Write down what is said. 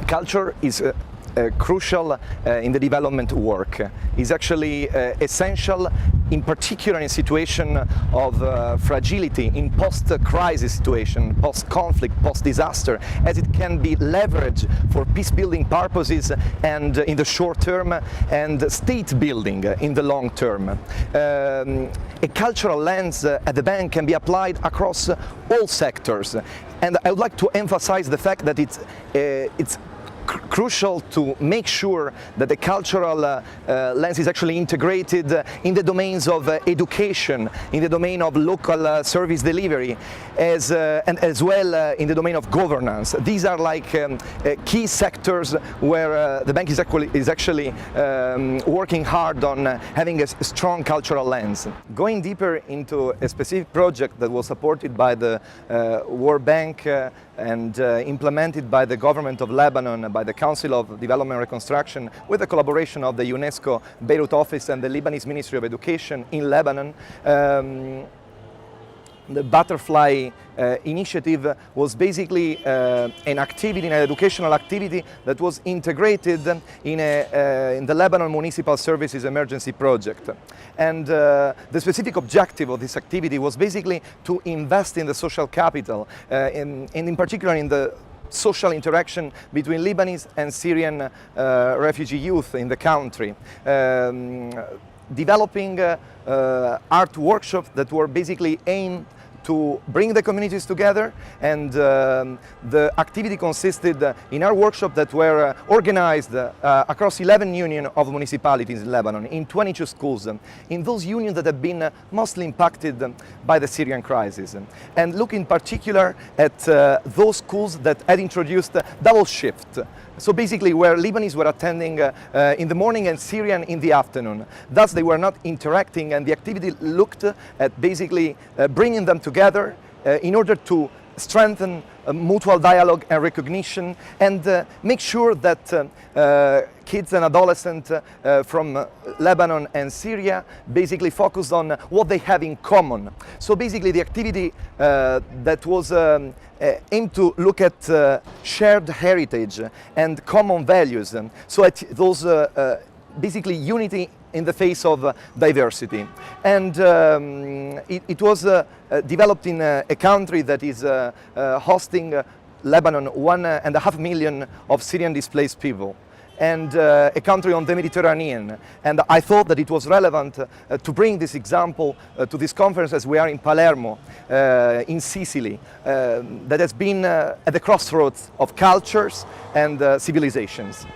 Culture is crucial in the development work. Is actually essential, in particular in situation of fragility, in post-crisis situation, post-conflict, post-disaster, as it can be leveraged for peace-building purposes and in the short term, and state building in the long term. A cultural lens at the bank can be applied across all sectors, and I would like to emphasize the fact that it's crucial to make sure that the cultural lens is actually integrated in the domains of education, in the domain of local service delivery, and as well in the domain of governance. These are like key sectors where the bank is actually working hard on having a strong cultural lens. Going deeper into a specific project that was supported by the World Bank and implemented by the government of Lebanon, by the Council of Development and Reconstruction, with the collaboration of the UNESCO Beirut office and the Lebanese Ministry of Education in Lebanon. The Butterfly initiative was basically an activity, an educational activity that was integrated in the Lebanon Municipal Services Emergency Project. And the specific objective of this activity was basically to invest in the social capital, and in particular in the social interaction between Lebanese and Syrian refugee youth in the country. Developing art workshops that were basically aimed to bring the communities together, and the activity consisted in our workshop that were organized across 11 unions of municipalities in Lebanon, in 22 schools, in those unions that have been mostly impacted by the Syrian crisis. And look in particular at those schools that had introduced double shift. So basically where Lebanese were attending in the morning and Syrian in the afternoon. Thus they were not interacting, and the activity looked at basically bringing them together in order to strengthen mutual dialogue and recognition, and make sure that kids and adolescents from Lebanon and Syria basically focus on what they have in common. So basically the activity that was aimed to look at shared heritage and common values, so at those basically unity in the face of diversity. And it was developed in a country that is hosting Lebanon, 1.5 million of Syrian displaced people, and a country on the Mediterranean. And I thought that it was relevant to bring this example to this conference, as we are in Palermo, in Sicily, that has been at the crossroads of cultures and civilizations.